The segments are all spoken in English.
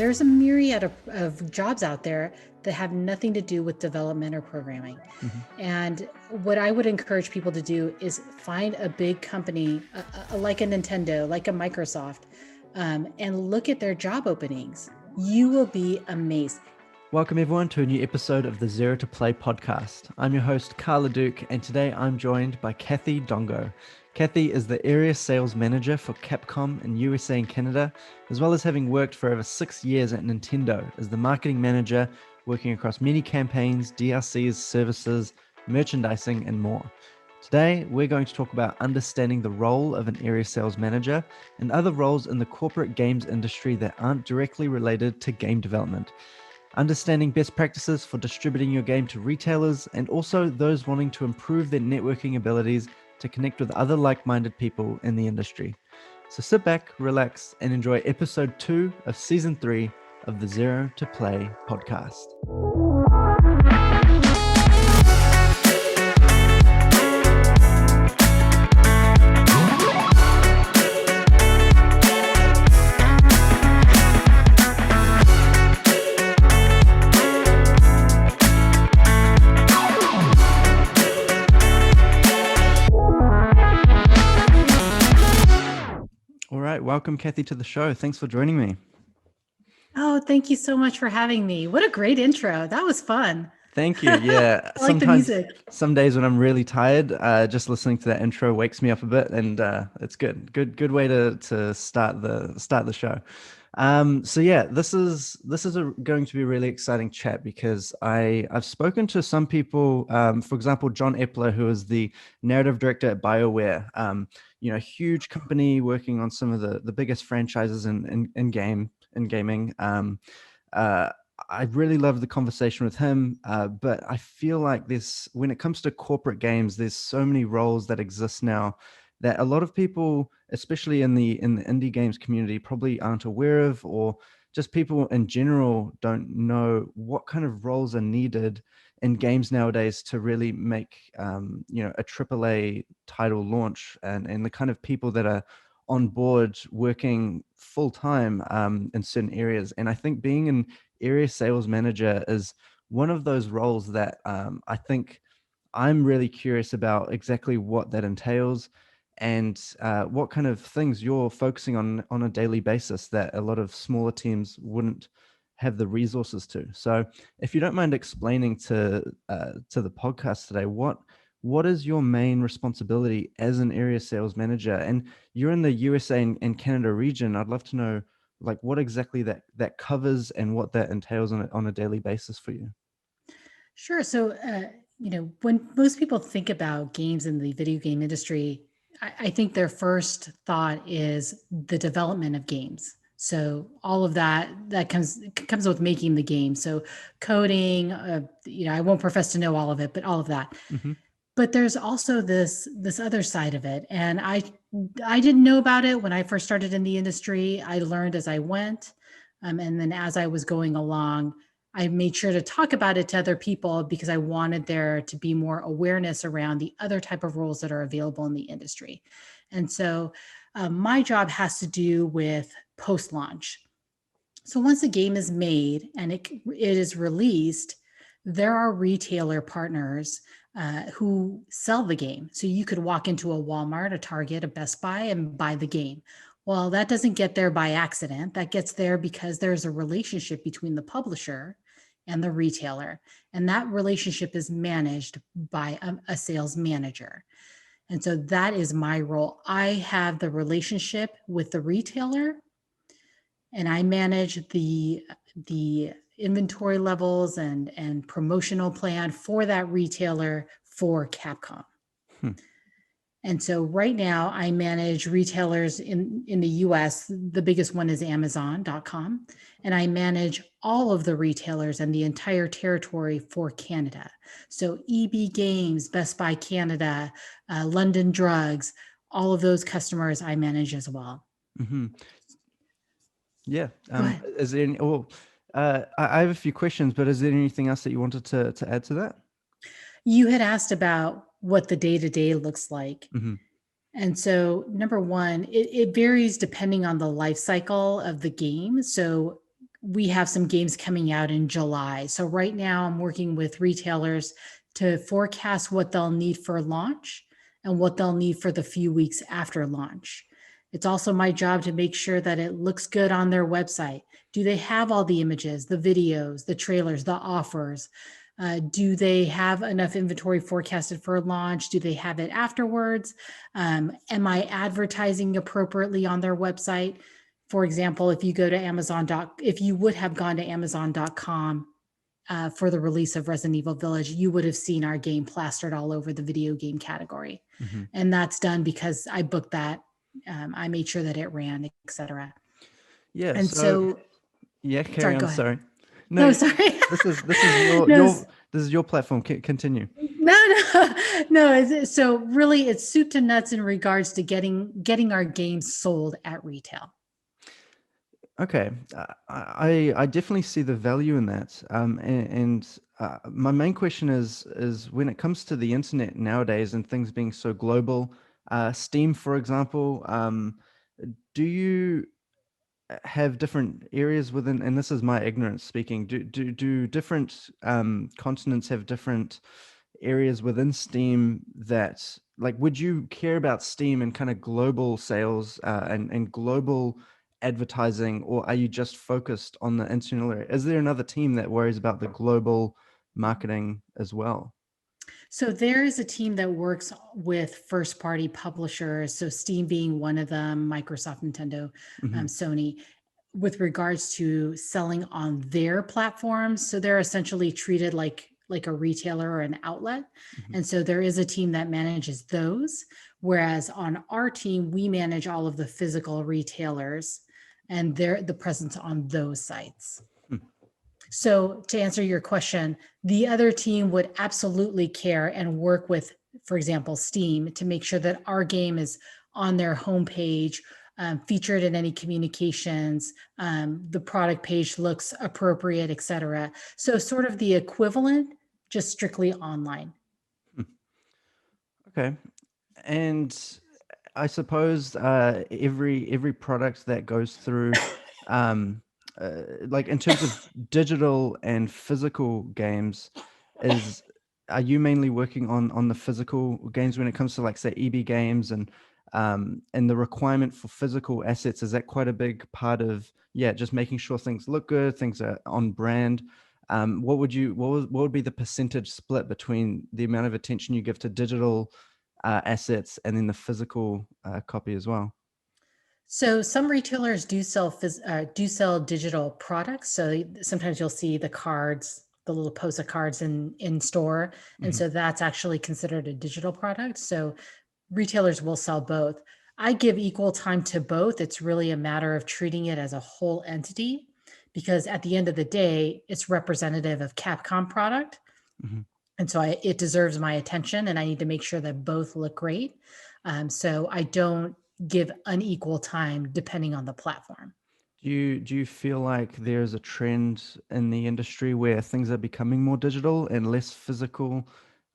there's a myriad of jobs out there that have nothing to do with development or programming. Mhm. And what I would encourage people to do is find a big company like a Nintendo, like a Microsoft, and look at their job openings. You will be amazed. Welcome everyone to a new episode of the Zero to Play podcast. I'm your host, Carla Duke, and today I'm joined by Kathy Dongo. Kathy is the Area Sales Manager for Capcom in USA and Canada, as well as having worked for over 6 years at Nintendo as the Marketing Manager, working across many campaigns, DLCs, services, merchandising, and more. Today, we're going to talk about understanding the role of an Area Sales Manager and other roles in the corporate games industry that aren't directly related to game development. Understanding best practices for distributing your game to retailers and also those wanting to improve their networking abilities to connect with other like-minded people in the industry. So sit back, relax, and enjoy episode 2 of season 3 of the Zero to Play podcast. Welcome, Kathy, to the show. Thanks for joining me. Oh, thank you so much for having me. What a great intro. That was fun. Thank you. Yeah. I like the music. Some days when I'm really tired, just listening to that intro wakes me up a bit, and it's good. Good way to start the show. So yeah, this is going to be a really exciting chat because I've spoken to some people, for example, John Epler, who is the narrative director at BioWare, huge company working on some of the biggest franchises in gaming. I really love the conversation with him, but I feel like when it comes to corporate games, there's so many roles that exist now that a lot of people, especially in the indie games community, probably aren't aware of, or just people in general don't know what kind of roles are needed in games nowadays to really make a AAA title launch, and the kind of people that are on board working full time in certain areas. And I think being an area sales manager is one of those roles that I think I'm really curious about exactly what that entails and what kind of things you're focusing on a daily basis that a lot of smaller teams wouldn't have the resources to. So if you don't mind explaining to the podcast today, what is your main responsibility as an area sales manager? And you're in the USA and Canada region. I'd love to know like what exactly that covers and what that entails on a daily basis for you. Sure. So, when most people think about games in the video game industry, I think their first thought is the development of games. So all of that comes with making the game. So coding, I won't profess to know all of it, but all of that. Mm-hmm. But there's also this other side of it, and I didn't know about it when I first started in the industry. I learned as I went, and then as I was going along, I made sure to talk about it to other people because I wanted there to be more awareness around the other type of roles that are available in the industry. And so my job has to do with post-launch. So once a game is made and it is released, there are retailer partners who sell the game. So you could walk into a Walmart, a Target, a Best Buy and buy the game. Well, that doesn't get there by accident. That gets there because there's a relationship between the publisher and the retailer. And that relationship is managed by a sales manager. And so that is my role. I have the relationship with the retailer and I manage the inventory levels and promotional plan for that retailer for Capcom. And so right now I manage retailers in the US. The biggest one is Amazon.com. And I manage all of the retailers and the entire territory for Canada. So EB Games, Best Buy Canada, London Drugs, all of those customers I manage as well. Mm-hmm. Yeah. Go ahead. Is there any, I have a few questions, but is there anything else that you wanted to add to that? You had asked about what the day-to-day looks like. Mm-hmm. And so number one, it varies depending on the life cycle of the game. So we have some games coming out in July. So right now I'm working with retailers to forecast what they'll need for launch and what they'll need for the few weeks after launch. It's also my job to make sure that it looks good on their website. Do they have all the images, the videos, the trailers, the offers? Do they have enough inventory forecasted for launch? Do they have it afterwards? Am I advertising appropriately on their website? For example, if you go to if you would have gone to Amazon.com for the release of Resident Evil Village, you would have seen our game plastered all over the video game category. Mm-hmm. And that's done because I booked that. I made sure that it ran, etc. Yeah. And So so, yeah, carry sorry, on. go ahead. Sorry. No, No, sorry. this is No, this is your platform. Continue. no. So really, it's soup to nuts in regards to getting our games sold at retail. Okay, I definitely see the value in that. And my main question is when it comes to the internet nowadays and things being so global, Steam, for example, do you have different areas within? And this is my ignorance speaking. Do different continents have different areas within Steam that, like, would you care about Steam and kind of global sales and global advertising, or are you just focused on the internal area? Is there another team that worries about the global marketing as well? So there is a team that works with first party publishers. So Steam being one of them, Microsoft, Nintendo, Hmm. Sony, with regards to selling on their platforms. So they're essentially treated like a retailer or an outlet. Hmm. And so there is a team that manages those. Whereas on our team, we manage all of the physical retailers and the presence on those sites. So to answer your question, the other team would absolutely care and work with, for example, Steam to make sure that our game is on their homepage, featured in any communications, the product page looks appropriate, etc. So sort of the equivalent, just strictly online. Okay, and I suppose every product that goes through, um, like in terms of digital and physical games, is are you mainly working on the physical games when it comes to, like, say, EB games and the requirement for physical assets? Is that quite a big part of, yeah, just making sure things look good, things are on brand? What would be the percentage split between the amount of attention you give to digital assets and then the physical copy as well? So some retailers do sell digital products. So sometimes you'll see the cards, the little POSA cards in store, and Hmm. so that's actually considered a digital product. So retailers will sell both. I give equal time to both. It's really a matter of treating it as a whole entity because at the end of the day, it's representative of Capcom product. Hmm. And so it deserves my attention and I need to make sure that both look great. So I don't give unequal time depending on the platform. Do you feel like there's a trend in the industry where things are becoming more digital and less physical?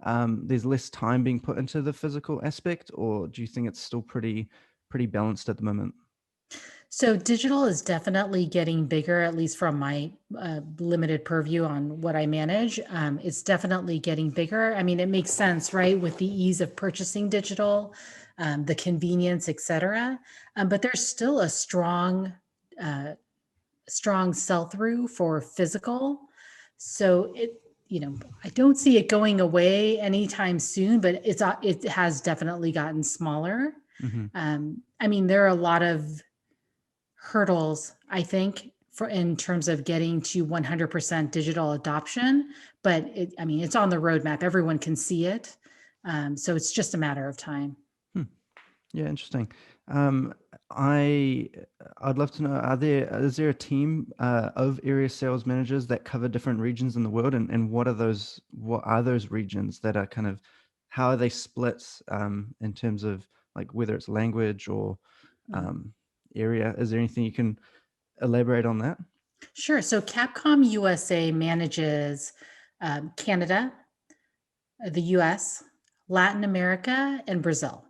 There's less time being put into the physical aspect, or do you think it's still pretty balanced at the moment? So digital is definitely getting bigger, at least from my limited purview on what I manage. It's definitely getting bigger. I mean, it makes sense, right? With the ease of purchasing digital, the convenience, et cetera. But there's still a uh, strong sell through for physical. So I don't see it going away anytime soon, but it has definitely gotten smaller. Hmm. I mean, there are a lot of hurdles, I think, for in terms of getting to 100% digital adoption, but I mean, it's on the roadmap. Everyone can see it. So it's just a matter of time. Yeah, interesting. Um, I I'd love to know, is there a team of area sales managers that cover different regions in the world, and what are those regions that are kind of, how are they split in terms of, like, whether it's language or Mhm. um, area? Is there anything you can elaborate on that? Sure. So Capcom USA manages Canada, the US, Latin America, and Brazil.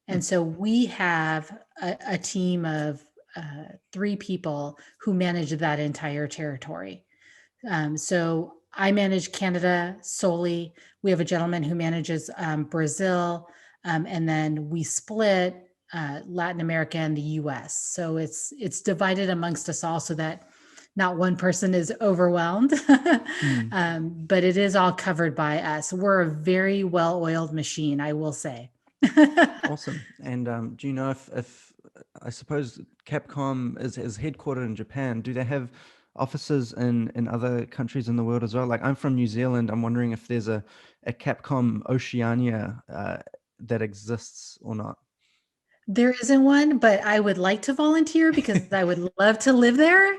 Hmm. And so we have a team of three people who manage that entire territory. So I manage Canada solely. We have a gentleman who manages Brazil, and then we split Latin America and the U.S. So it's divided amongst us all, so that not one person is overwhelmed. Mm. But it is all covered by us. We're a very well-oiled machine, I will say. Awesome. And do you know if I suppose Capcom is headquartered in Japan? Do they have offices in other countries in the world as well? Like I'm from New Zealand. I'm wondering if there's a Capcom Oceania that exists or not. There isn't one, but I would like to volunteer because I would love to live there.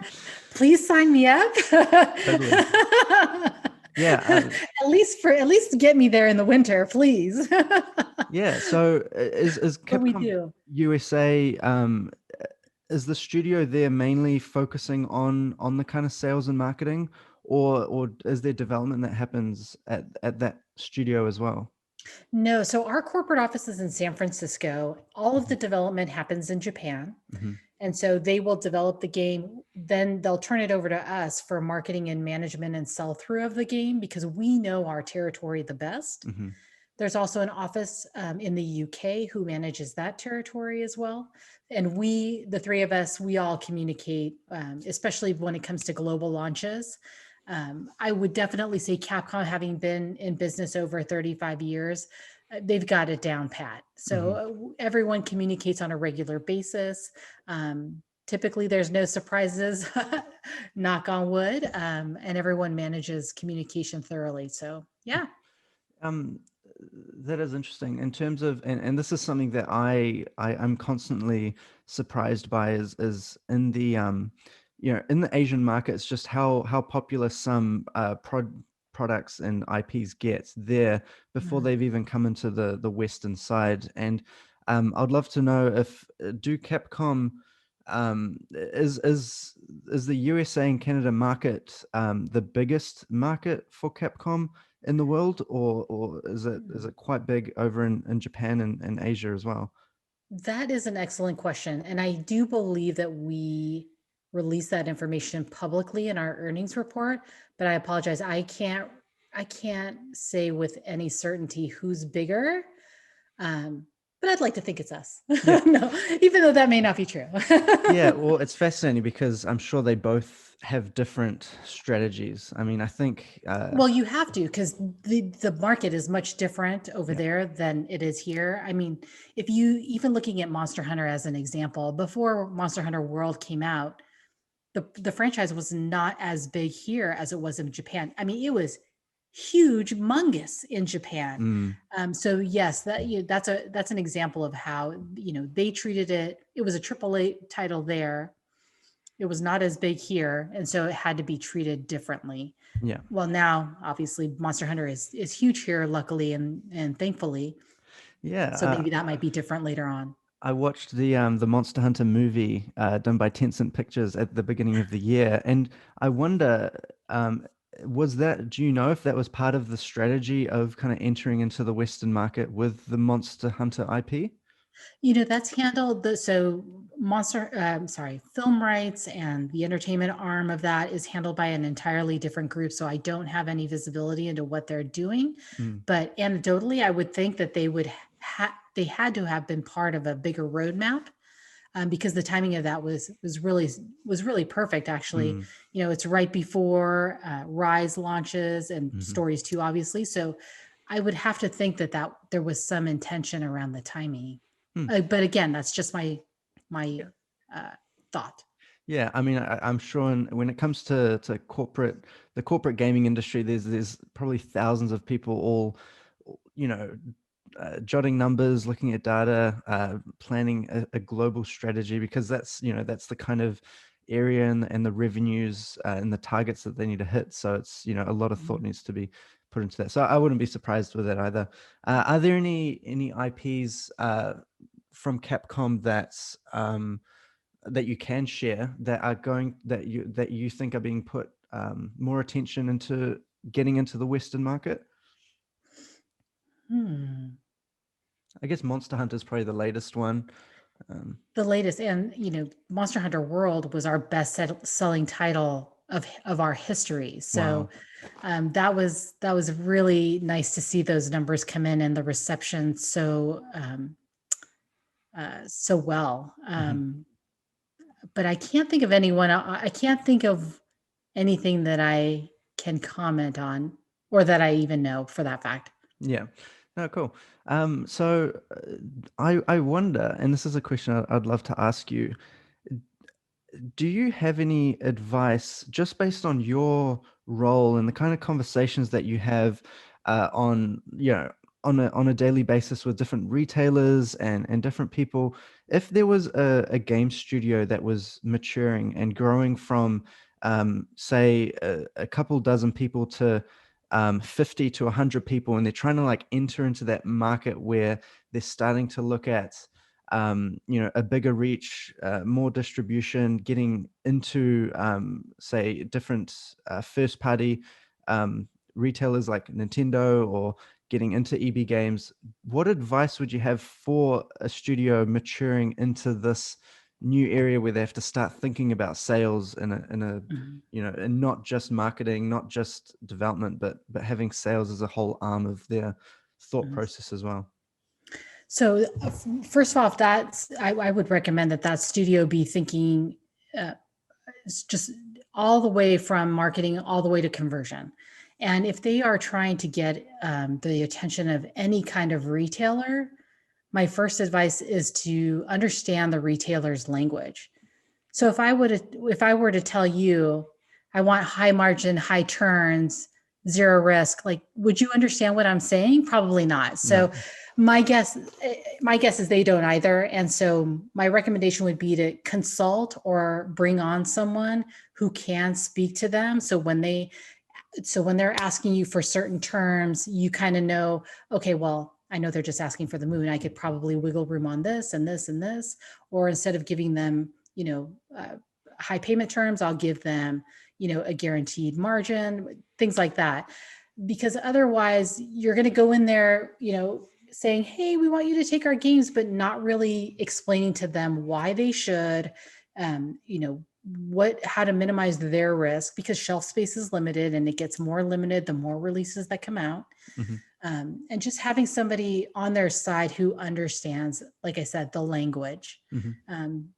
Please sign me up. Totally. Yeah. At least get me there in the winter, please. Yeah. So is But we Capcom do. USA is the studio there mainly focusing on the kind of sales and marketing, or is there development that happens at that studio as well? No, so our corporate office is in San Francisco. All of the Mhm. development happens in Japan. Mhm. And so they will develop the game, then they'll turn it over to us for marketing and management and sell through of the game because we know our territory the best. Mhm. There's also an office in the UK who manages that territory as well. And we, the three of us, we all communicate, especially when it comes to global launches. I would definitely say Capcom, having been in business over 35 years, they've got it down pat. So Mhm. everyone communicates on a regular basis. Typically, there's no surprises, knock on wood, and everyone manages communication thoroughly. So, yeah. Um, that is interesting in terms of, and this is something that I'm constantly surprised by is in the in the Asian markets, just how popular some products and IPs get there before Mm. they've even come into the Western side. And I'd love to know if do Capcom is the USA and Canada market the biggest market for Capcom in the world, or is it quite big over in Japan and Asia as well? That is an excellent question. And I do believe that we release that information publicly in our earnings report, but I apologize. I can't say with any certainty who's bigger. Um, but I'd like to think it's us. Yeah. No, even though that may not be true. Yeah, well, it's fascinating because I'm sure they both have different strategies. I mean, I think, Well, you have to, because the market is much different over yeah. there than it is here. I mean, if you even looking at Monster Hunter as an example, before Monster Hunter World came out, the franchise was not as big here as it was in Japan. I mean, it was huge, mongous in Japan. Mm, So yes, that's an example of how they treated it. It was a AAA title there. It was not as big here, and so it had to be treated differently. yeah. Well, now obviously Monster Hunter is huge here, luckily and thankfully. Yeah. So maybe that might be different later on. I watched the Monster Hunter movie done by Tencent Pictures at the beginning of the year, and I wonder, was that? Do you know if that was part of the strategy of kind of entering into the Western market with the Monster Hunter IP? That's handled so film rights and the entertainment arm of that is handled by an entirely different group. So I don't have any visibility into what they're doing. Mm, But anecdotally, I would think that they had to have been part of a bigger roadmap, because the timing of that was really perfect. Actually, mm, it's right before Rise launches and mhm. Stories 2, obviously. So I would have to think that there was some intention around the timing. Hmm. But again, that's just my uh, thought. Yeah, I mean, I'm sure when it comes to the corporate gaming industry, there's probably thousands of people all, jotting numbers, looking at data, planning a global strategy because that's the kind of area and the revenues and the targets that they need to hit. So it's a lot of thought Mhm. needs to be put into that. So I wouldn't be surprised with that either. Are there any IPs from Capcom that you can share that are going that you think are being put more attention into getting into the Western market? Hmm. I guess Monster Hunter is probably the latest one. The latest, and Monster Hunter World was our best selling title of our history. So Wow. that was really nice to see those numbers come in and the reception so well. Mhm. But I can't think of anyone. I can't think of anything that I can comment on or that I even know for that fact. Yeah. No, cool. So I wonder, and this is a question I'd love to ask you. Do you have any advice just based on your role and the kind of conversations that you have on, on a daily basis with different retailers and different people? If there was a game studio that was maturing and growing from, say, a couple dozen people to 50 to 100 people, and they're trying to like enter into that market where they're starting to look at a bigger reach, more distribution, getting into, say, different first party retailers like Nintendo, or getting into EB games. What advice would you have for a studio maturing into this new area where they have to start thinking about sales in a Mhm. and not just marketing, not just development, but having sales as a whole arm of their thought Mhm. process as well? So first off, I would recommend that studio be thinking uh, just all the way from marketing all the way to conversion. And if they are trying to get the attention of any kind of retailer, my first advice is to understand the retailer's language. So if I were to tell you I want high margin, high turns, zero risk, like would you understand what I'm saying? Probably not. No. So my guess my guess is they don't either. And so my recommendation would be to consult or bring on someone who can speak to them. So when they're asking you for certain terms, you kind of know, okay, well, I know they're just asking for the moon. I could probably wiggle room on this and this and this. Or instead of giving them, high payment terms, I'll give them, a guaranteed margin, things like that. Because otherwise, you're going to go in there, saying, hey, we want you to take our games, but not really explaining to them why they should, how to minimize their risk, because shelf space is limited and it gets more limited the more releases that come out. Mhm. And just having somebody on their side who understands, like I said, the language. Mhm. um,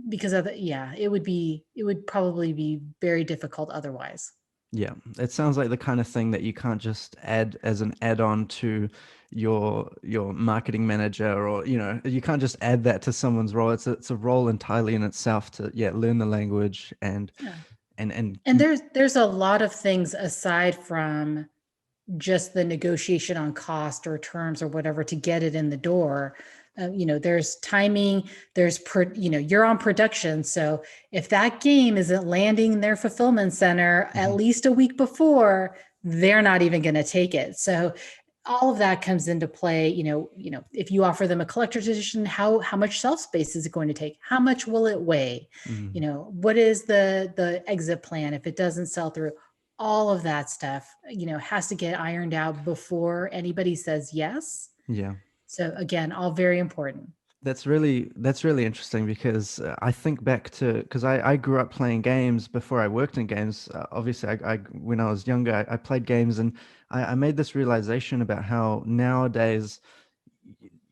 because it would probably be very difficult otherwise. Yeah, it sounds like the kind of thing that you can't just add as an add-on to your marketing manager, or you can't just add that to someone's role. It's a role entirely in itself to learn the language Yeah. and And there's a lot of things aside from just the negotiation on cost or terms or whatever to get it in the door. There's timing, you're on production. So if that game isn't landing in their fulfillment center at Mhm. least a week before, they're not even going to take it. So all of that comes into play. If you offer them a collector's edition, how much shelf space is it going to take? How much will it weigh? Mhm. What is the exit plan if it doesn't sell through? All of that stuff, has to get ironed out before anybody says yes. Yeah. So again, all very important. That's really interesting, because I think back to, because I grew up playing games before I worked in games. Obviously, I when I was younger, I played games, and I made this realization about how nowadays,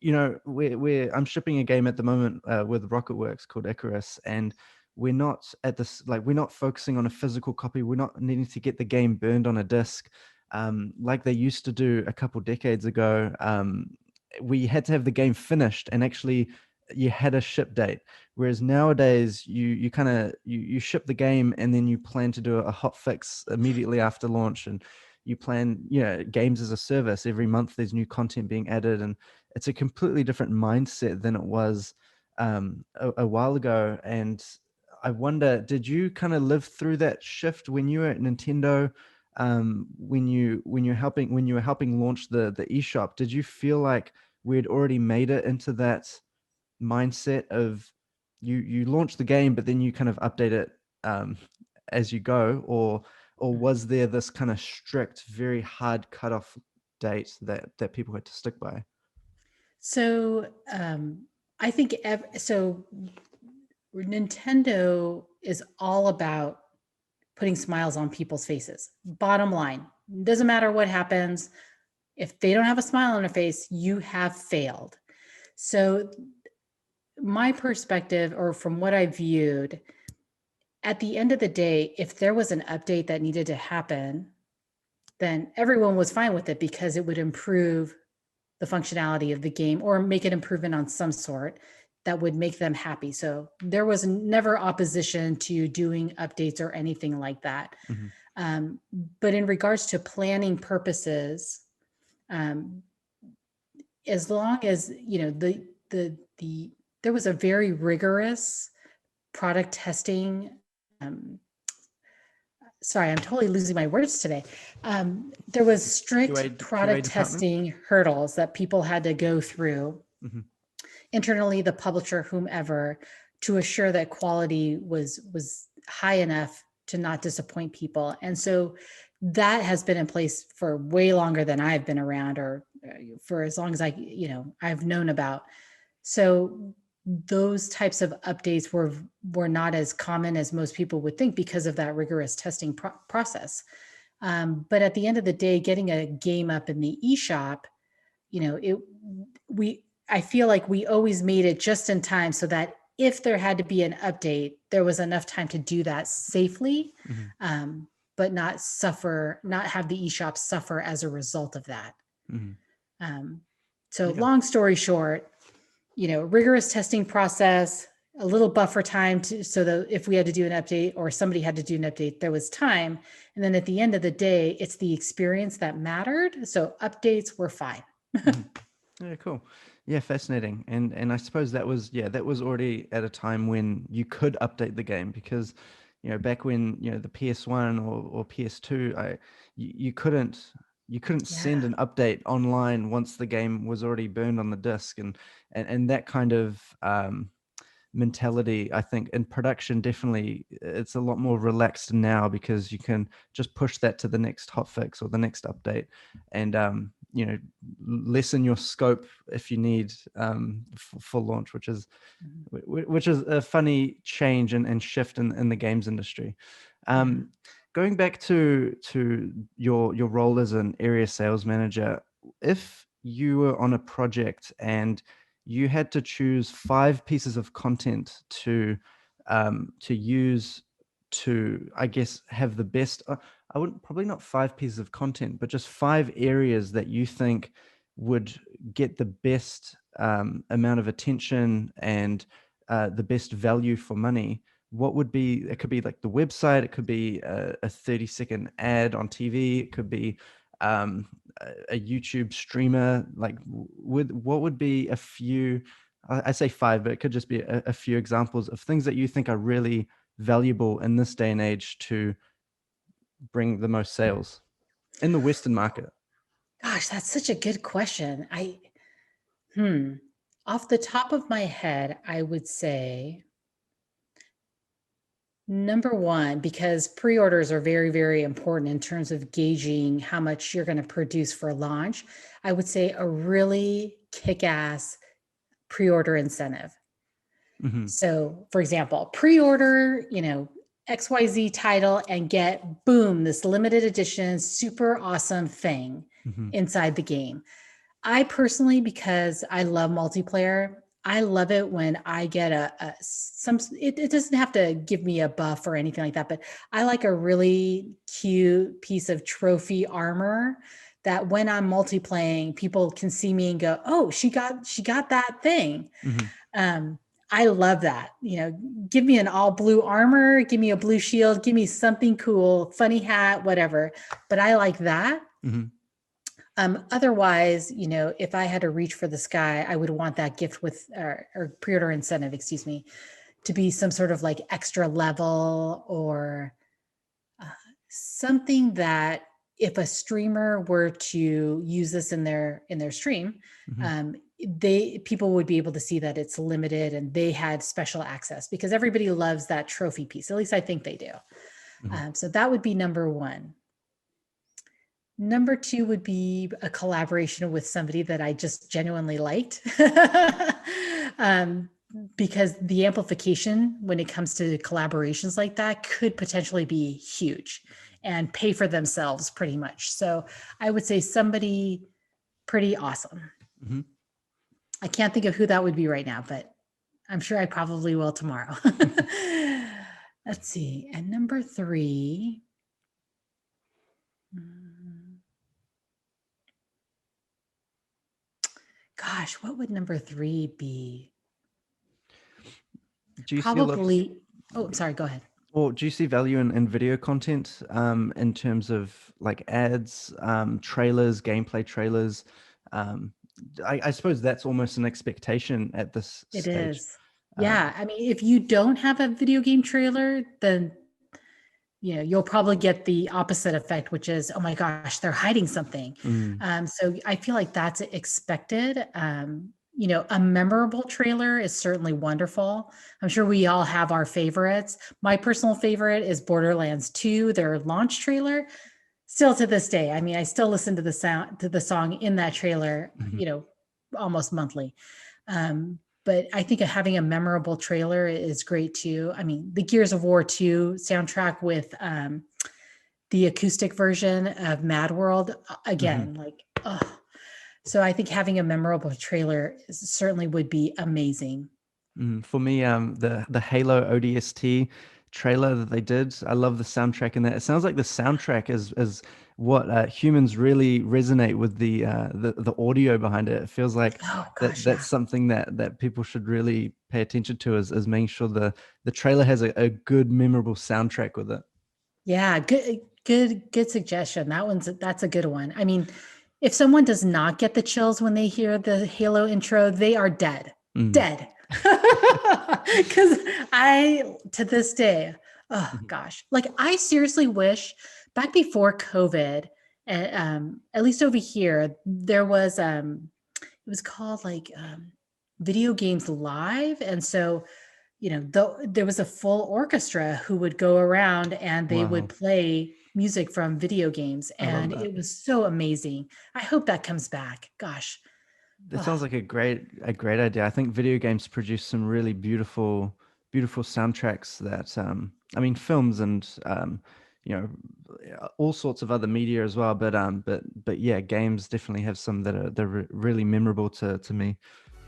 I'm shipping a game at the moment with Rocketworks called Icarus, and we're not at this, like, we're not focusing on a physical copy. We're not needing to get the game burned on a disc, like they used to do a couple decades ago. We had to have the game finished, and actually you had a ship date, whereas nowadays you kind of you ship the game, and then you plan to do a hot fix immediately after launch, and you plan, games as a service. Every month there's new content being added, and it's a completely different mindset than it was a while ago. And I wonder, did you kind of live through that shift when you were at Nintendo? When you were helping launch the eShop, did you feel like we had already made it into that mindset of, you launch the game, but then you kind of update it as you go, or was there this kind of strict, very hard cutoff date that people had to stick by? So I think so. Nintendo is all about putting smiles on people's faces. Bottom line, doesn't matter what happens. If they don't have a smile on their face, you have failed. So my perspective, or from what I viewed, at the end of the day, if there was an update that needed to happen, then everyone was fine with it because it would improve the functionality of the game or make an improvement on some sort that would make them happy. So there was never opposition to doing updates or anything like that. Mm-hmm. But in regards to planning purposes, as long as there was a very rigorous product testing. Sorry, I'm totally losing my words today. There was strict product testing hurdles that people had to go through internally, the publisher, whomever, to assure that quality was high enough to not disappoint people. And so that has been in place for way longer than I've been around, or for as long as I've known about. So those types of updates were not as common as most people would think because of that rigorous testing process. But at the end of the day, getting a game up in the eShop, I feel like we always made it just in time so that if there had to be an update, there was enough time to do that safely, but not have the eShop suffer as a result of that. So long story short, rigorous testing process, a little buffer time so that if we had to do an update or somebody had to do an update, there was time. And then at the end of the day, it's the experience that mattered. So updates were fine. Yeah, cool. Yeah, fascinating. And I suppose that was already at a time when you could update the game, because back when the PS1 or PS2, you couldn't send an update online once the game was already burned on the disc, and that kind of mentality, I think, in production, definitely it's a lot more relaxed now, because you can just push that to the next hotfix or the next update, and lessen your scope if you need for launch, which is a funny change and shift in the games industry. Going back to your role as an area sales manager, if you were on a project and you had to choose 5 pieces of content to use to, I guess, have the best, I wouldn't, probably not 5 pieces of content, but just 5 areas that you think would get the best amount of attention and the best value for money. What would be, it could be like the website, it could be a 30-second ad on TV, it could be a YouTube streamer. Like, what would be a few, I say 5, but it could just be a few examples of things that you think are really valuable in this day and age to bring the most sales in the Western market? Gosh, that's such a good question. Off the top of my head, I would say number one, because pre-orders are very, very important in terms of gauging how much you're going to produce for launch, I would say a really kick-ass pre-order incentive. So, for example, pre-order, XYZ title and get, boom, this limited edition, super awesome thing inside the game. I personally, because I love multiplayer, I love it when I get it doesn't have to give me a buff or anything like that, but I like a really cute piece of trophy armor that when I'm multiplaying, people can see me and go, oh, she got that thing. I love that. Give me an all blue armor, give me a blue shield, give me something cool, funny hat, whatever. But I like that. Otherwise, if I had to reach for the sky, I would want that gift with or pre-order incentive, excuse me, to be some sort of like extra level or something that if a streamer were to use this in their stream, people would be able to see that it's limited and they had special access, because everybody loves that trophy piece. At least I think they do. So that would be number one. Number two would be a collaboration with somebody that I just genuinely liked. um, because the amplification when it comes to collaborations like that could potentially be huge and pay for themselves pretty much. So I would say somebody pretty awesome. Mhm. I can't think of who that would be right now, but I'm sure I probably will tomorrow. Let's see. And number 3. Gosh, what would number 3 be? Do you see a lot? Probably. Oh, sorry. Go ahead. Well, do you see value in video content in terms of like ads, trailers, gameplay trailers? Um, I suppose that's almost an expectation at this It stage. is. Um, Yeah. I mean, if you don't have a video game trailer, then you'll probably get the opposite effect, which is, oh my gosh, they're hiding something. mm, So I feel like that's expected. A memorable trailer is certainly wonderful. I'm sure we all have our favorites. My personal favorite is Borderlands 2, their launch trailer. Still to this day, I mean, I still listen to the song in that trailer, mhm. almost monthly. But I think having a memorable trailer is great too. I mean, the Gears of War 2 soundtrack with the acoustic version of Mad World, Mhm. again, like, oh. So I think having a memorable trailer certainly would be amazing. For me, the Halo ODST trailer that they did, I love the soundtrack in that. It sounds like the soundtrack is what humans really resonate with the audio behind it. It feels like Oh gosh, that's yeah. something that people should really pay attention to, is making sure the trailer has a good, memorable soundtrack with it. Yeah, good suggestion. That's a good one. I mean, if someone does not get the chills when they hear the Halo intro, they are dead. Mm. Dead. Cuz I to this day, oh Mhm. gosh. Like I seriously wish back before COVID, at least over here, there was it was called like video games live, and so there was a full orchestra who would go around and they would Wow, play music from video games, I love and that. it was so amazing. I hope that comes back. Gosh. That Oh, sounds like a great idea. I think video games produce some really beautiful soundtracks that I mean films and you know all sorts of other media as well. But yeah, games definitely have some that are really memorable to me.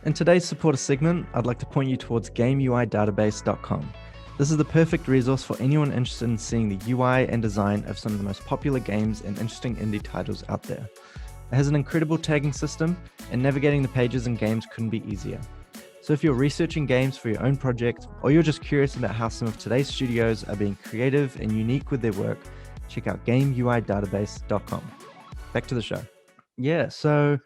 In today's supporter segment, I'd like to point you towards GameUIDatabase.com. This is the perfect resource for anyone interested in seeing the UI and design of some of the most popular games and interesting indie titles out there. It has an incredible tagging system, and navigating the pages and games couldn't be easier. So if you're researching games for your own project, or you're just curious about how some of today's studios are being creative and unique with their work, check out GameUIDatabase.com. Back to the show. Yeah, so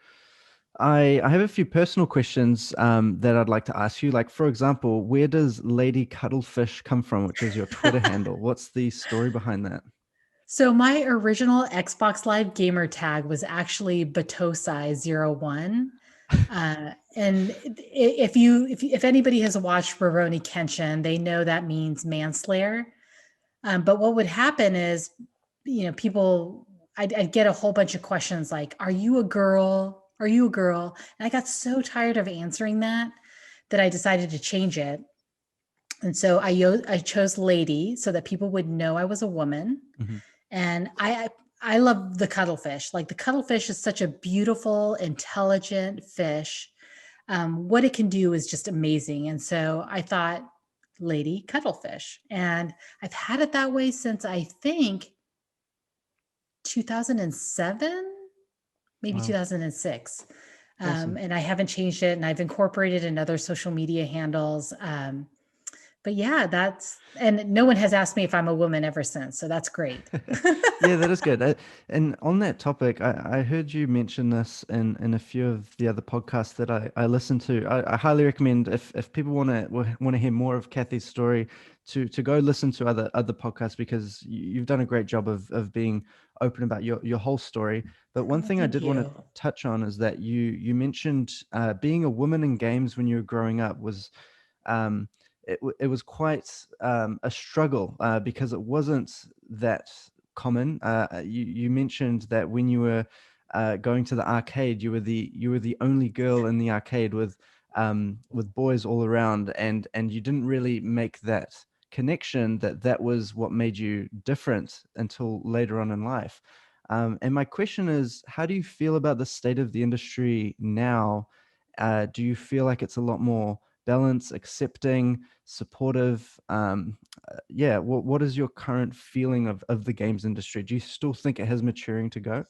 I have a few personal questions that I'd like to ask you. Like, for example, where does Lady Cuttlefish come from, which is your Twitter handle? What's the story behind that? so my original Xbox Live gamer tag was actually Batosai 01. And if anybody has watched Rurouni Kenshin, they know that means manslayer. But what would happen is, people, I'd get a whole bunch of questions like, "Are you a girl? Are you a girl?" And I got so tired of answering that I decided to change it. And so I chose lady so that people would know I was a woman. Mhm. And I love the cuttlefish. Like the cuttlefish is such a beautiful, intelligent fish. What it can do is just amazing. And so I thought, Lady Cuttlefish. And I've had it that way since I think 2007, maybe Wow, 2006. awesome. And I haven't changed it. And I've incorporated in other social media handles. But yeah, and no one has asked me if I'm a woman ever since. So that's great. Yeah, that is good. And on that topic, I heard you mention this in a few of the other podcasts that I listen to. I highly recommend if people want to hear more of Kathy's story to go listen to other podcasts, because you've done a great job of being open about your whole story. But one Oh, thing I thank did want to you. touch on is that you mentioned being a woman in games when you were growing up was um, it was quite a struggle because it wasn't that common. You mentioned that when you were going to the arcade, you were the only girl in the arcade with with boys all around, and you didn't really make that connection that was what made you different until later on in life. And my question is, how do you feel about the state of the industry now? Do you feel like it's a lot more balanced, accepting, supportive? Yeah, what is your current feeling of the games industry? Do you still think it has maturing to go?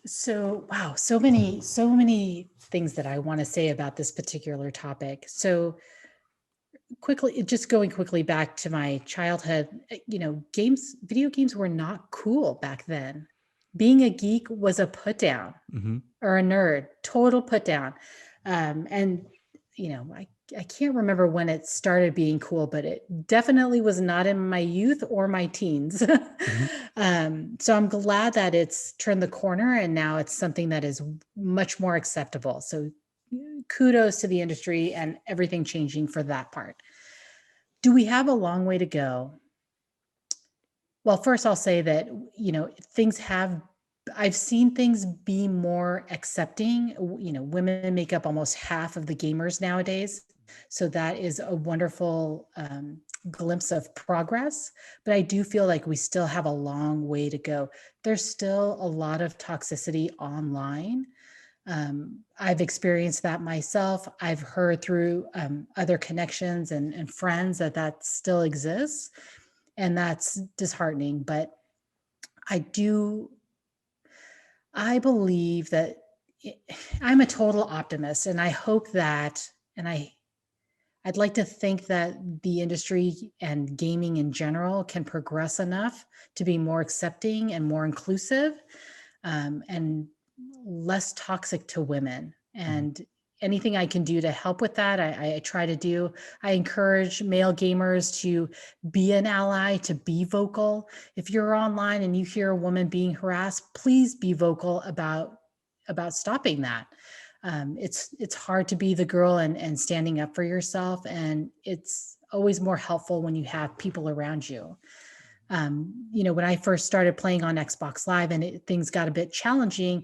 So, wow, so many things that I want to say about this particular topic. So, quickly, just going quickly back to my childhood, video games were not cool back then. Being a geek was a put down Mm-hmm. or a nerd, total put down. And, I can't remember when it started being cool, but it definitely was not in my youth or my teens. Mm-hmm. So I'm glad that it's turned the corner and now it's something that is much more acceptable. So kudos to the industry and everything changing for that part. Do we have a long way to go? Well, first I'll say that, things have, I've seen things be more accepting. Women make up almost half of the gamers nowadays. So that is a wonderful glimpse of progress. But I do feel like we still have a long way to go. There's still a lot of toxicity online. I've experienced that myself. I've heard through other connections and friends that still exists. And that's disheartening. But I do, I believe that I'm a total optimist, and I hope that, and I'd like to think that the industry and gaming in general can progress enough to be more accepting and more inclusive, and less toxic to women. Mm-hmm. And anything I can do to help with that, I try to do. I encourage male gamers to be an ally, to be vocal. If you're online and you hear a woman being harassed, please be vocal about stopping that. It's hard to be the girl and standing up for yourself, and it's always more helpful when you have people around you. When I first started playing on Xbox Live and things got a bit challenging,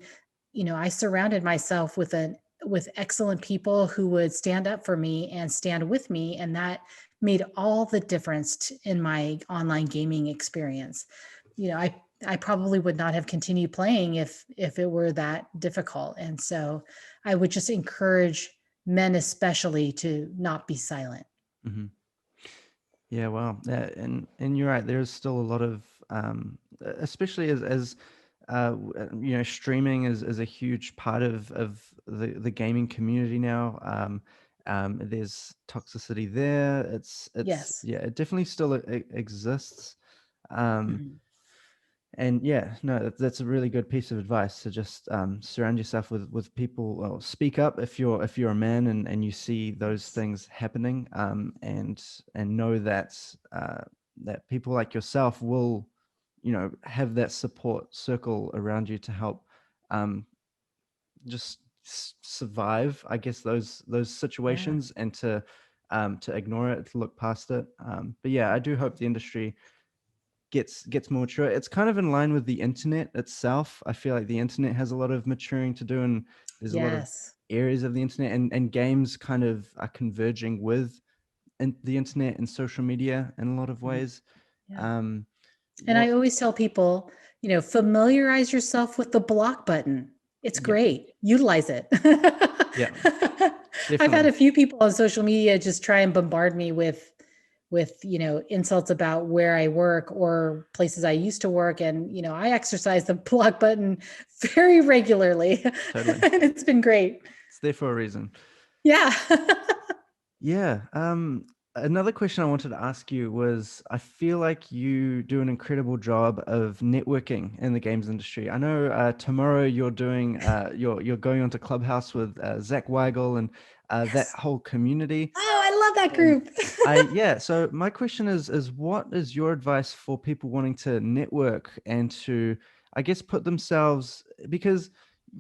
I surrounded myself with excellent people who would stand up for me and stand with me, and that made all the difference in my online gaming experience. I probably would not have continued playing if it were that difficult. And so I would just encourage men especially to not be silent. Mm-hmm. Yeah, wow. Yeah, and you're right. There's still a lot of, especially as streaming is a huge part of the gaming community now. There's toxicity there. It's Yes. yeah, it definitely still exists. Um, Mhm. and yeah, no, that's a really good piece of advice to just surround yourself with people. Well, speak up if you're a man and you see those Yes. things happening, and know that that people like yourself will, have that support circle around you to help um, just survive, I guess, those Yeah. situations, and to ignore it, to look past it. But yeah, I do hope the industry gets more mature. It's kind of in line with the internet itself. I feel like the internet has a lot of maturing to do, and there's a lot of Yes. areas of the internet, and games kind of are converging with the internet and social media in a lot of Mhm. ways. Yeah. Um, And I what? always tell people, familiarize yourself with the block button. It's Yeah, great. Utilize it. yeah, I've had definitely. a few people on social media just try and bombard me with insults about where I work or places I used to work, and I exercise the block button very regularly. Totally. And it's been great. It's there for a reason. Yeah. Yeah. Another question I wanted to ask you was, I feel like you do an incredible job of networking in the games industry. I know tomorrow you're doing you're going onto Clubhouse with Zach Weigel and that Yes. whole community. Oh, I love that And group. yeah, so my question is what is your advice for people wanting to network and to, I guess, put themselves, because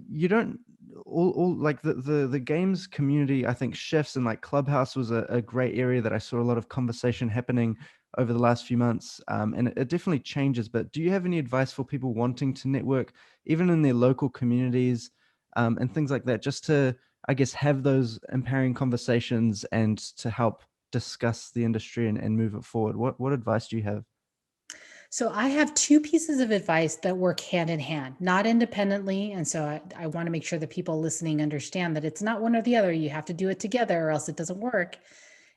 you don't all like the games community, I think shifts, and like Clubhouse was a great area that I saw a lot of conversation happening over the last few months. And it definitely changes, but do you have any advice for people wanting to network, even in their local communities, and things like that, just to, I guess, have those empowering conversations and to help discuss the industry and move it forward? What advice do you have? So I have two pieces of advice that work hand in hand, not independently. And so I want to make sure that people listening understand that it's not one or the other. You have to do it together or else it doesn't work.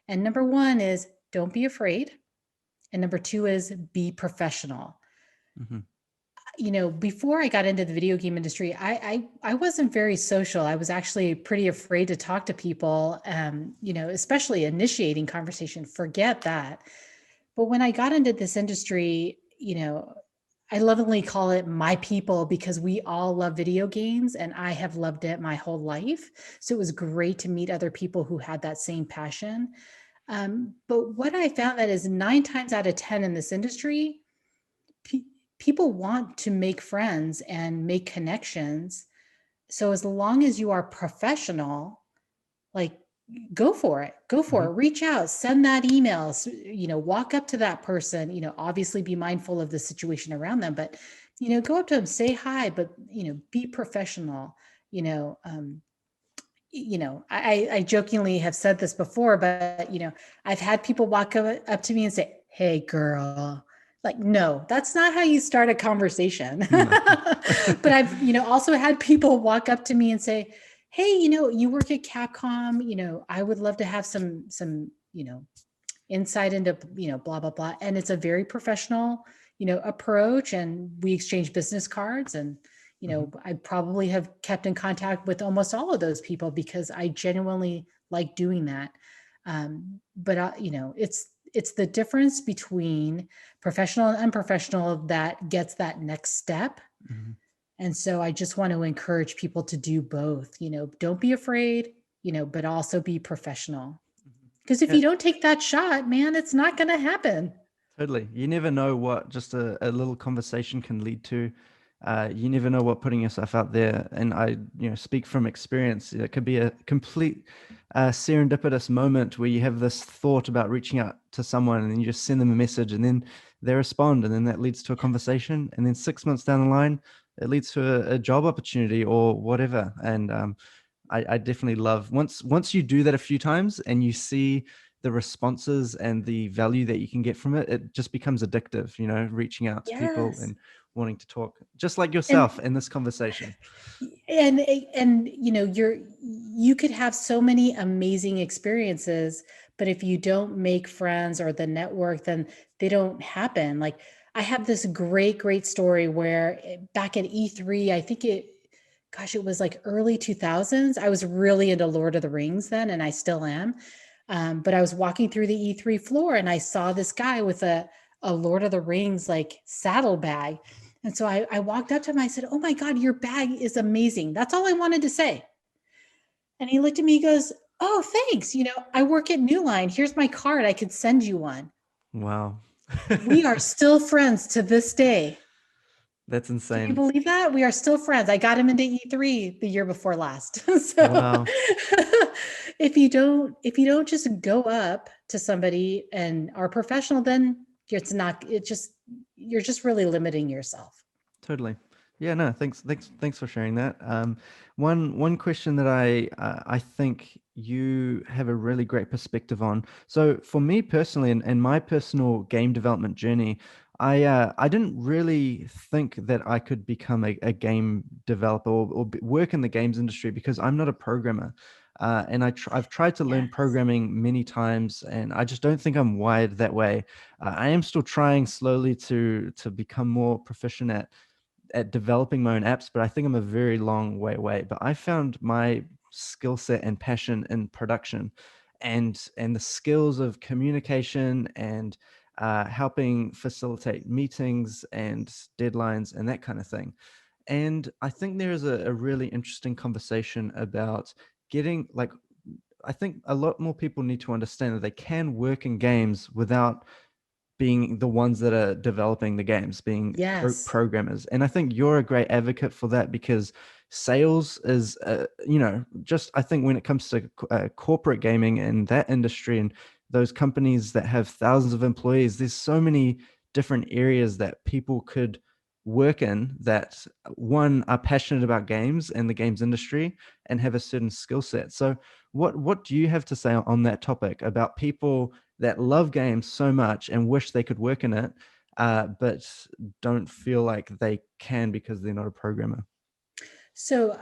And number one is don't be afraid. And number two is be professional. Hmm. Before I got into the video game industry, I wasn't very social. I was actually pretty afraid to talk to people, especially initiating conversation. Forget that. But when I got into this industry, I lovingly call it my people because we all love video games and I have loved it my whole life. So it was great to meet other people who had that same passion. But what I found that is 9 times out of 10 in this industry, pe- people want to make friends and make connections. So as long as you are professional, like go for Hmm. it, reach out, send that email, walk up to that person, obviously be mindful of the situation around them, but go up to them, say hi, but be professional. you know um I jokingly have said this before, but I've had people walk up to me and say, "Hey girl." Like, no, that's not how you start a conversation. No. But I've also had people walk up to me and say, "Hey, you work at Capcom, I would love to have some insight into blah blah blah." And it's a very professional approach, and we exchange business cards, and Hmm. I probably have kept in contact with almost all of those people because I genuinely like doing that. But it's the difference between professional and unprofessional that gets that next step. Hmm. And so I just want to encourage people to do both. Don't be afraid, but also be professional. Because if Yeah, you don't take that shot, man, it's not going to happen. totally. You never know what just a little conversation can lead to. You never know what putting yourself out there. And I, speak from experience. It could be a complete serendipitous moment where you have this thought about reaching out to someone and then you just send them a message and then they respond. And then that leads to a conversation. And then 6 months down the line, it leads to a job opportunity or whatever. And I definitely love once you do that a few times and you see the responses and the value that you can get from it, it just becomes addictive, reaching out to people Yes. and wanting to talk, just like And yourself in this conversation. and and you could have so many amazing experiences, but if you don't make friends or the network, then they don't happen. Like, I have this great story where back at E3, I think it was like early 2000s. I was really into Lord of the Rings then, and I still am. But I was walking through the E3 floor and I saw this guy with a Lord of the Rings like saddlebag. And so I walked up to him. I said, "Oh my God, your bag is amazing." That's all I wanted to say. And he looked at me, he goes, "Oh, thanks. I work at New Line. Here's my card. I could send you one." Wow. We are still friends to this day. That's Can you insane. believe that? We are still friends. I got him into E3 the year before last. So Wow. if you don't just go up to somebody and are professional, then you're just really limiting yourself. Totally. Yeah, no, thanks for sharing that. One question that I think you have a really great perspective on. So for me personally, and my personal game development journey, I didn't really think that I could become a game developer or work in the games industry because I'm not a programmer. And I've tried to learn Yes. programming many times, and I just don't think I'm wired that way. I am still trying slowly to become more proficient at developing my own apps, but I think I'm a very long way away. But I found my skill set and passion in production, and the skills of communication and helping facilitate meetings and deadlines and that kind of thing. And I think there is a really interesting conversation about getting like I think a lot more people need to understand that they can work in games without being the ones that are developing the games, being Yes. programmers. And I think you're a great advocate for that because sales is, just I think when it comes to corporate gaming and that industry and those companies that have thousands of employees, there's so many different areas that people could work in that, one, are passionate about games and the games industry and have a certain skill set. So what do you have to say on that topic about people that love games so much and wish they could work in it, but don't feel like they can because they're not a programmer? So,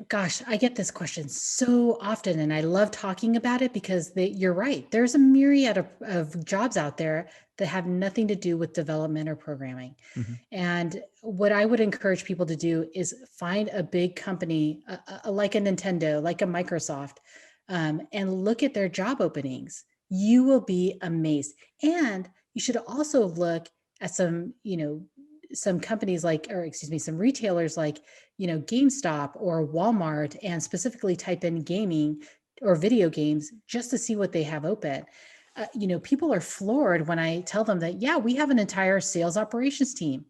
gosh, I get this question so often, and I love talking about it because you're right. There's a myriad of jobs out there that have nothing to do with development or programming. Mhm. And what I would encourage people to do is find a big company like a Nintendo, like a Microsoft, and look at their job openings. You will be amazed. And you should also look at some companies like, or excuse me, some retailers like, GameStop or Walmart, and specifically type in gaming or video games just to see what they have open. People are floored when I tell them that, yeah, we have an entire sales operations team.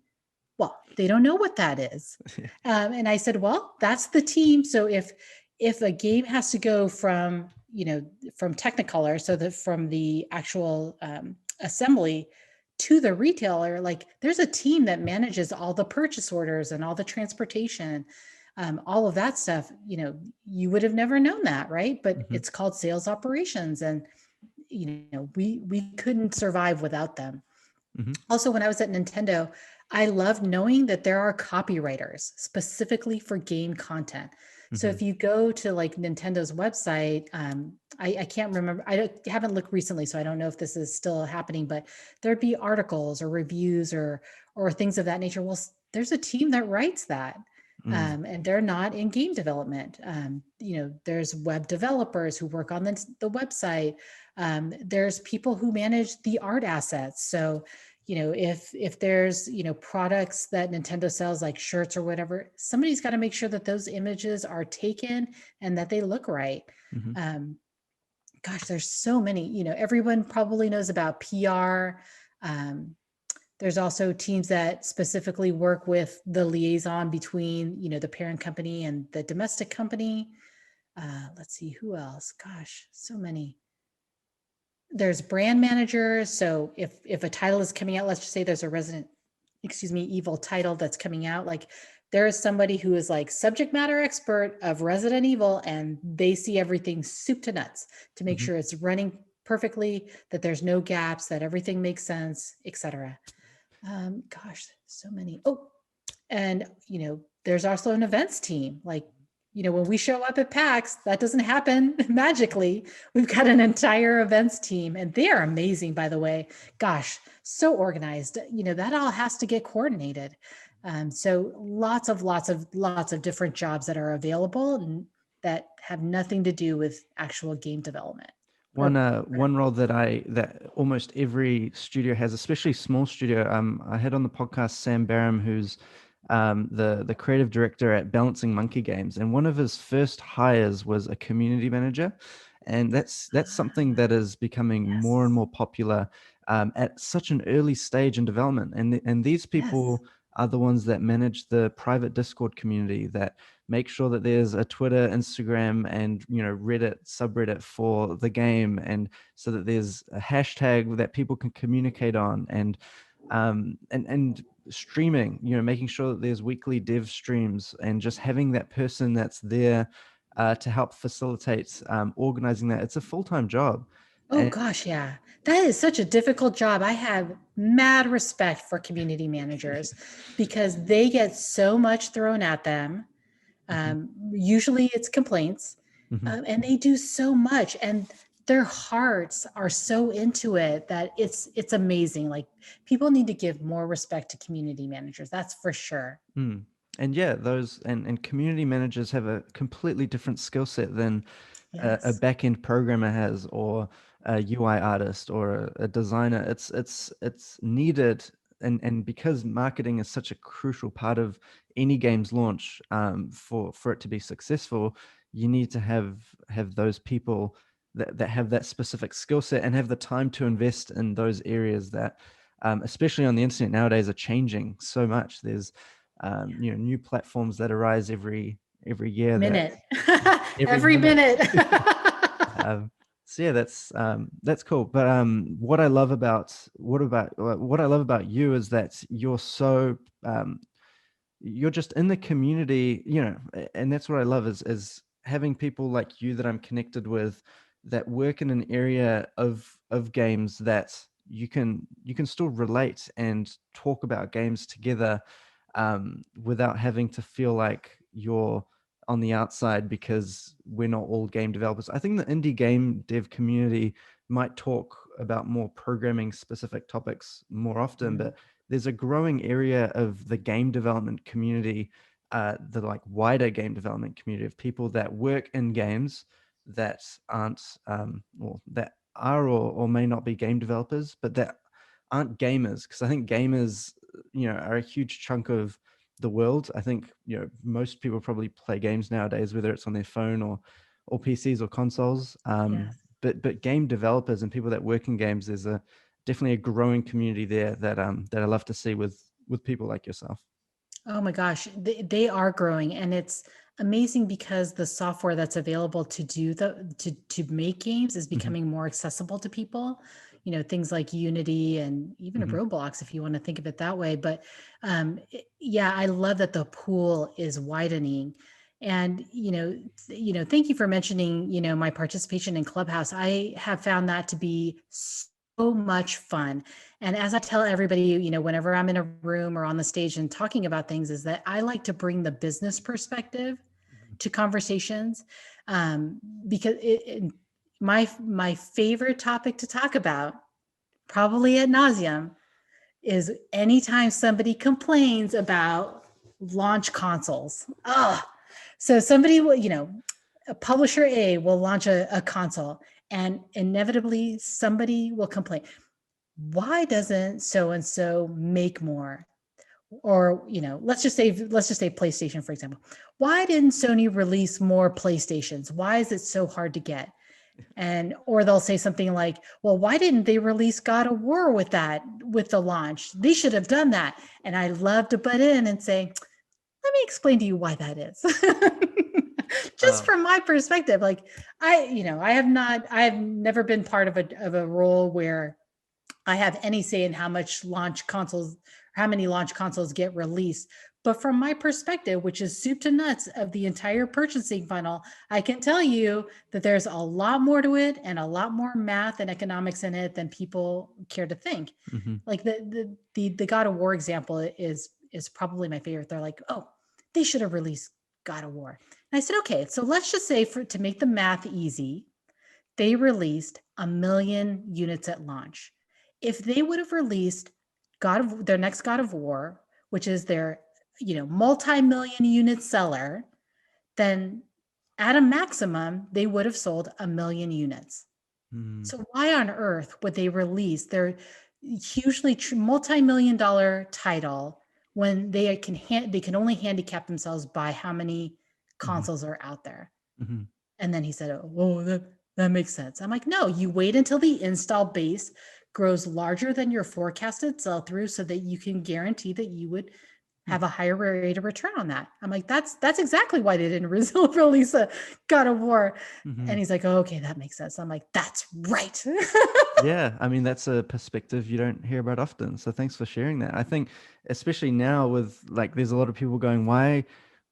Well, they don't know what that is. And I said, well, that's the team. So if a game has to go from Technicolor, so that from the actual assembly to the retailer, like there's a team that manages all the purchase orders and all the transportation, all of that stuff. You would have never known that, right? But Mhm. it's called sales operations, and we couldn't survive without them. Mhm. Also, when I was at Nintendo, I loved knowing that there are copywriters specifically for game content. So Mhm. if you go to like Nintendo's website, I can't remember, haven't looked recently, so I don't know if this is still happening, but there'd be articles or reviews or things of that nature. Well, there's a team that writes that. Mm. And they're not in game development. There's web developers who work on the website. There's people who manage the art assets. So if there's products that Nintendo sells, like shirts or whatever, somebody's got to make sure that those images are taken and that they look right. Mhm. um, Gosh, there's so many. Everyone probably knows about PR. um, there's also teams that specifically work with the liaison between the parent company and the domestic company. Let's see, who else? Gosh, so many. There's brand managers. So if a title is coming out, let's just say there's a Evil title that's coming out, like there is somebody who is like subject matter expert of Resident Evil, and they see everything soup to nuts to make Mhm. sure it's running perfectly, that there's no gaps, that everything makes sense, etc. Gosh, so many. Oh, and there's also an events team. Like, when we show up at PAX, that doesn't happen magically. We've got an entire events team, and they are amazing, by the way. Gosh, so organized. That all has to get coordinated. So lots of different jobs that are available and that have nothing to do with actual game development. One Or one role that almost every studio has, especially small studio. I had on the podcast Sam Barham, who's the creative director at Balancing Monkey Games, and one of his first hires was a community manager, and that's something that is becoming more and yes, more popular at such an early stage in development. And these yes. people are the ones that manage the private Discord community, that make sure that there's a Twitter, Instagram, and Reddit subreddit for the game, and so that there's a hashtag that people can communicate on, and streaming, making sure that there's weekly dev streams, and just having that person that's there to help facilitate organizing that. It's a full-time job. Oh And gosh, yeah. That is such a difficult job. I have mad respect for community managers because they get so much thrown at them. Mhm. Usually it's complaints, Mhm. and they do so much, and their hearts are so into it that it's amazing. Like, people need to give more respect to community managers. That's for sure. Mm. And yeah, those and community managers have a completely different skill set than a Yes. back-end programmer has, or a UI artist, or a designer. It's needed, and because marketing is such a crucial part of any game's launch, for it to be successful, you need to have those people that have that specific skill set and have the time to invest in those areas that, especially on the internet nowadays, are changing so much. There's new platforms that arise every year, that Minute. every Every minute. minute. um, so yeah, that's cool. But what I love about you is that you're so you're just in the community, and that's what I love is having people like you that I'm connected with that work in an area of games that you can still relate and talk about games together, without having to feel like you're on the outside because we're not all game developers. I think the indie game dev community might talk about more programming specific topics more often, Mhm. but there's a growing area of the game development community, the like wider game development community of people that work in games that aren't, or that are or may not be game developers, but that aren't gamers. Because I think gamers, are a huge chunk of the world. I think most people probably play games nowadays, whether it's on their phone or PCs or consoles. Yes. But game developers and people that work in games, there's a definitely a growing community there that I love to see with people like yourself. Oh my gosh, they are growing, and it's amazing because the software that's available to do to make games is Hmm. becoming more accessible to people. Things like Unity and even a Hmm. Roblox, if you want to think of it that way. But yeah, I love that the pool is widening. And thank you for mentioning my participation in Clubhouse. I have found that to be so much fun. And as I tell everybody, whenever I'm in a room or on the stage and talking about things, is that I like to bring the business perspective to conversations, um, because my favorite topic to talk about, probably ad nauseum, is anytime somebody complains about launch consoles. Oh, so somebody will, a publisher A will launch a console, and inevitably somebody will complain, why doesn't so and so make more? Or let's just say PlayStation, for example. Why didn't Sony release more PlayStations? Why is it so hard to get? And or they'll say something like, well, why didn't they release God of War with the launch? They should have done that. And I love to butt in and say, let me explain to you why that is. Just Oh, from my perspective, like I have never been part of a role where I have any say in how many launch consoles get released. But from my perspective, which is soup to nuts of the entire purchasing funnel, I can tell you that there's a lot more to it and a lot more math and economics in it than people care to think. hmm. Like the God of War example is probably my favorite. They're like, oh, they should have released God of War. And I said, okay, so let's just say to make the math easy, they released 1 million units at launch. If they would have released their next God of War, which is their multi-million unit seller, then at a maximum they would have sold 1 million units. Mm, So why on earth would they release their hugely multi-million dollar title when they can only handicap themselves by how many hmm. consoles are out there? Hmm. And then he said, oh, that makes sense. I'm like, no, you wait until the install base grows larger than your forecasted sell through so that you can guarantee that you would have a higher rate of return on that. I'm like, that's exactly why they didn't release a God of War. Hmm. And he's like, oh, okay, that makes sense. I'm like, that's right. Yeah, I mean that's a perspective you don't hear about often. So thanks for sharing that. I think especially now with like there's a lot of people going, why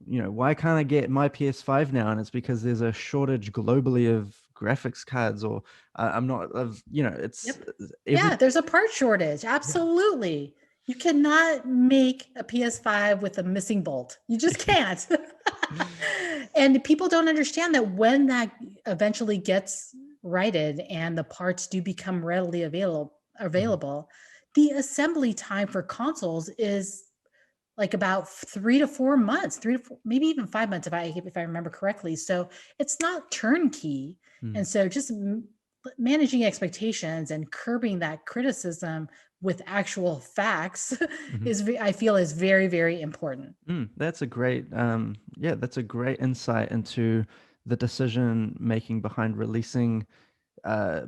can't I get my PS5 now? And it's because there's a shortage globally of graphics cards, or I'm not of it's Yep. every Yeah, there's a part shortage. yeah. Absolutely. You cannot make a PS5 with a missing bolt. You just can't. And people don't understand that when that eventually gets righted and the parts do become readily Mhm. available, the assembly time for consoles is like about 3 to 4 months, maybe even 5 months if I remember correctly. So it's not turnkey, Mm, and so just managing expectations and curbing that criticism with actual facts mhm. I feel is very, very important. That's a great, yeah, that's a great insight into the decision making behind releasing uh,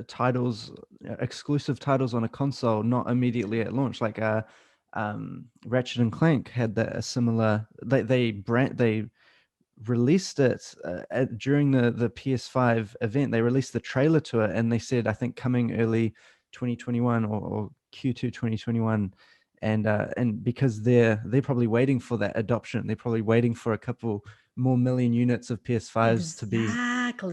titles, exclusive titles on a console, not immediately at launch. Like Ratchet and Clank had a similar. They released it during the PS5 event. They released the trailer to it, and they said I think coming early 2021 or Q2 2021, and because they're probably waiting for that adoption, they're probably waiting for a couple more million units of PS5s to be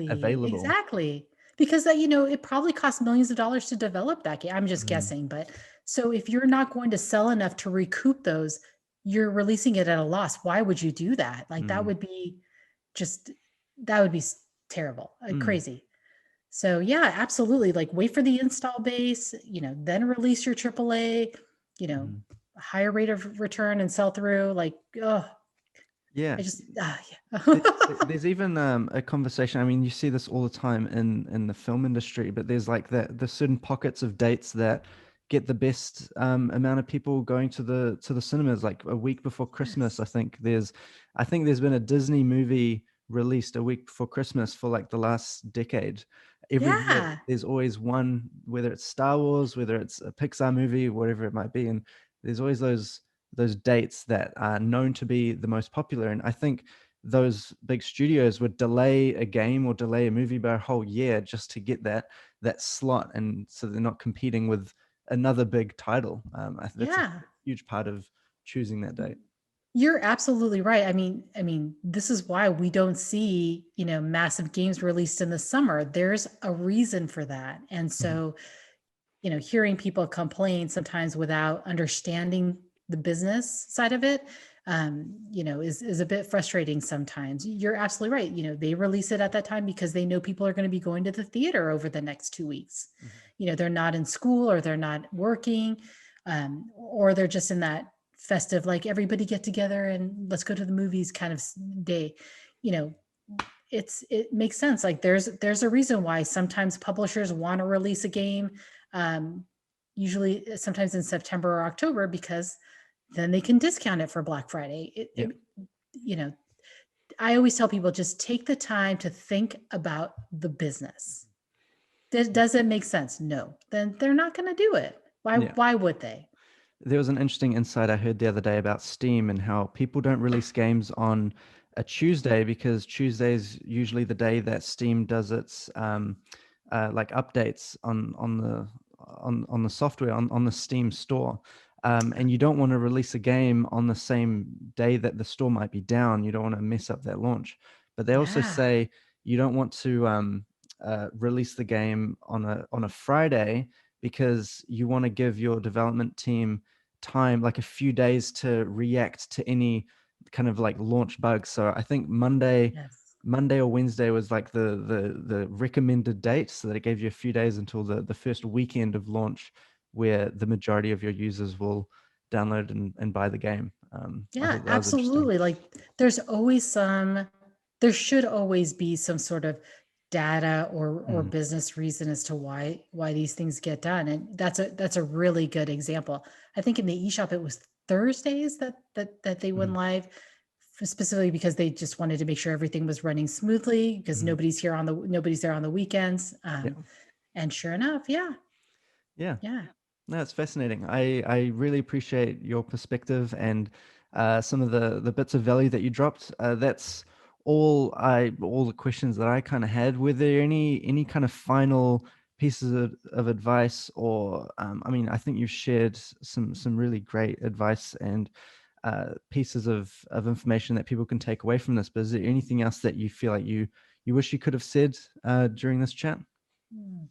available. Exactly. Because that, it probably costs millions of dollars to develop that game. I'm just Mm, guessing, but so if you're not going to sell enough to recoup those, you're releasing it at a loss. Why would you do that? Like that mm, would be just that would be terrible, mm, crazy. So yeah, absolutely. Like wait for the install base, then release your AAA, mm. higher rate of return and sell through. Like, oh, Yeah. I just, There- yeah. There's even a conversation. I mean, you see this all the time in the film industry, but there's like the certain pockets of dates that get the best amount of people going to the cinemas. Like a week before Christmas, Yes. I think there's been a Disney movie released a week before Christmas for like the last decade. Every year, Yeah. there's always one, whether it's Star Wars, whether it's a Pixar movie, whatever it might be, and there's always those dates that are known to be the most popular. And I think those big studios would delay a game or delay a movie by a whole year just to get that slot, and so they're not competing with another big title. That's a Yeah. huge part of choosing that date. You're absolutely right. I mean, this is why we don't see, massive games released in the summer. There's a reason for that. And Mhm. so, hearing people complain sometimes without understanding the business side of it, is a bit frustrating sometimes. You're absolutely right. They release it at that time because they know people are going to be going to the theater over the next 2 weeks. Mhm. They're not in school or they're not working, or they're just in that festive, like everybody get together and let's go to the movies kind of day. You know, it makes sense. Like there's a reason why sometimes publishers want to release a game, um, usually sometimes in September or October, because then they can discount it for Black Friday. Yeah. You know, I always tell people just take the time to think about the business. Does it make sense? No. Then they're not going to do it. Why? Yeah. Why would they? There was an interesting insight I heard the other day about Steam and how people don't release games on a Tuesday because Tuesday is usually the day that Steam does its like updates on the software on the Steam store. And you don't want to release a game on the same day that the store might be down. You don't want to mess up that launch. But they also Yeah. say you don't want to release the game on a Friday because you want to give your development team time, like a few days, to react to any kind of like launch bugs. So I think Yes. Monday or Wednesday was like the recommended date, so that it gave you a few days until the first weekend of launch, where the majority of your users will download and buy the game. I Yeah, thought that was interesting. absolutely. Like there should always be some sort of data or Mm, business reason as to why these things get done. And that's a really good example. I think in the eShop it was Thursdays that they went mhm, live, specifically because they just wanted to make sure everything was running smoothly because mhm. nobody's there on the weekends. Yeah, And sure enough, yeah, yeah. yeah. No, it's fascinating. I really appreciate your perspective and some of the bits of value that you dropped. That's all the questions that I kind of had. Were there any kind of final pieces of advice, or I mean, I think you've shared some really great advice and pieces of information that people can take away from this. But is there anything else that you feel like you wish you could have said during this chat? Hmm.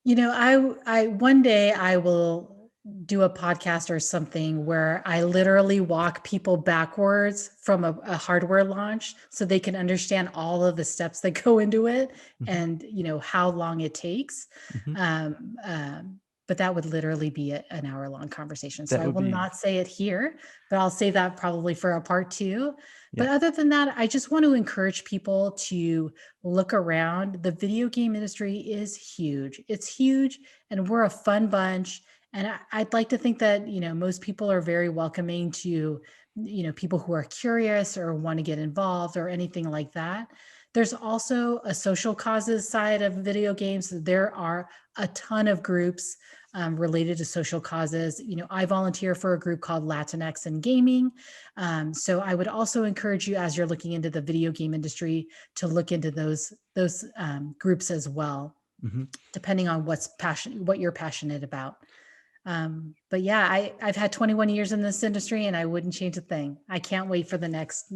I one day I will do a podcast or something where I literally walk people backwards from a hardware launch so they can understand all of the steps that go into it Hmm. and how long it takes. Hmm. Um, um, but that would literally be an hour long conversation. So That I would will be, not say it here, but I'll save that probably for a part two. yeah. But other than that, I just want to encourage people to look around. The video game industry is huge. It's huge, and we're a fun bunch. And I'd like to think that, most people are very welcoming to, people who are curious or want to get involved or anything like that. There's also a social causes side of video games. There are a ton of groups related to social causes. I volunteer for a group called Latinx in Gaming. So I would also encourage you, as you're looking into the video game industry, to look into those groups as well, Hmm. depending on what you're passionate about. But yeah, I've had 21 years in this industry, and I wouldn't change a thing. I can't wait for the next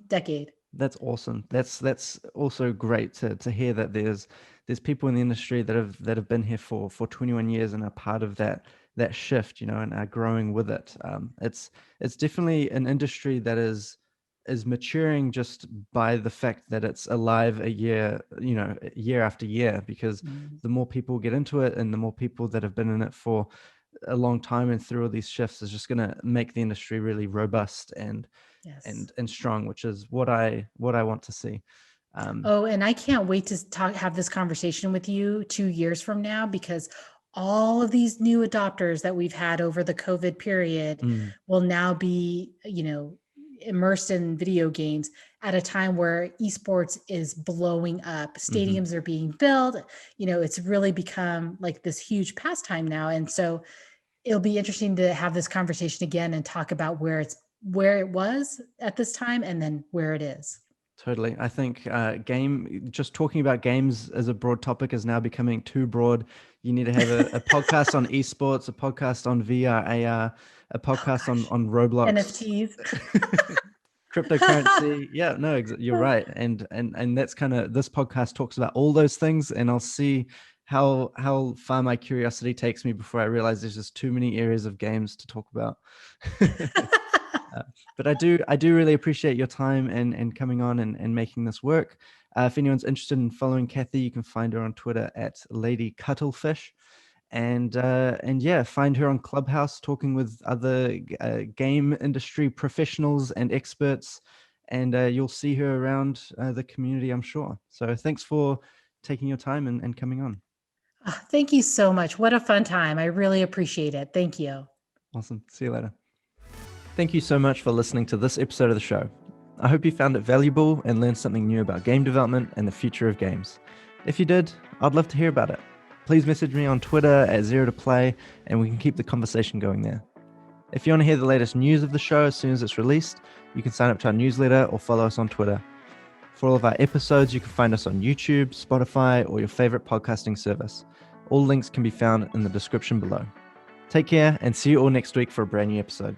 decade. That's awesome. That's also great to hear that there's people in the industry that have been here for 21 years and are part of that shift, and are growing with it. It's definitely an industry that is maturing just by the fact that it's alive a year, year after year, because Mm, the more people get into it and the more people that have been in it for a long time and through all these shifts is just going to make the industry really robust and yes. and strong, which is what I want to see. Oh, and I can't wait to have this conversation with you 2 years from now, because all of these new adopters that we've had over the COVID period mm, will now be, immersed in video games at a time where esports is blowing up. mhm. Stadiums are being built. It's really become like this huge pastime now. And so it'll be interesting to have this conversation again and talk about where it was at this time and then where it is. Totally. I think just talking about games as a broad topic is now becoming too broad. You need to have a podcast on esports, a podcast on VR, AR, a Oh podcast on gosh, Roblox, NFTs. cryptocurrency. Yeah, no, you're right. And that's kind of, this podcast talks about all those things, and I'll see how far my curiosity takes me before I realize there's just too many areas of games to talk about. Uh, but I do really appreciate your time and coming on and making this work. If anyone's interested in following Kathy, you can find her on Twitter at Lady Cuttlefish, and yeah, find her on Clubhouse talking with other game industry professionals and experts, and you'll see her around the community, I'm sure. So thanks for taking your time and coming on. Thank you so much. What a fun time. I really appreciate it. Thank you. Awesome. See you later. Thank you so much for listening to this episode of the show. I hope you found it valuable and learned something new about game development and the future of games. If you did, I'd love to hear about it. Please message me on Twitter at Zero2Play, and we can keep the conversation going there. If you want to hear the latest news of the show as soon as it's released, you can sign up to our newsletter or follow us on Twitter. For all of our episodes, you can find us on YouTube, Spotify, or your favorite podcasting service. All links can be found in the description below. Take care and see you all next week for a brand new episode.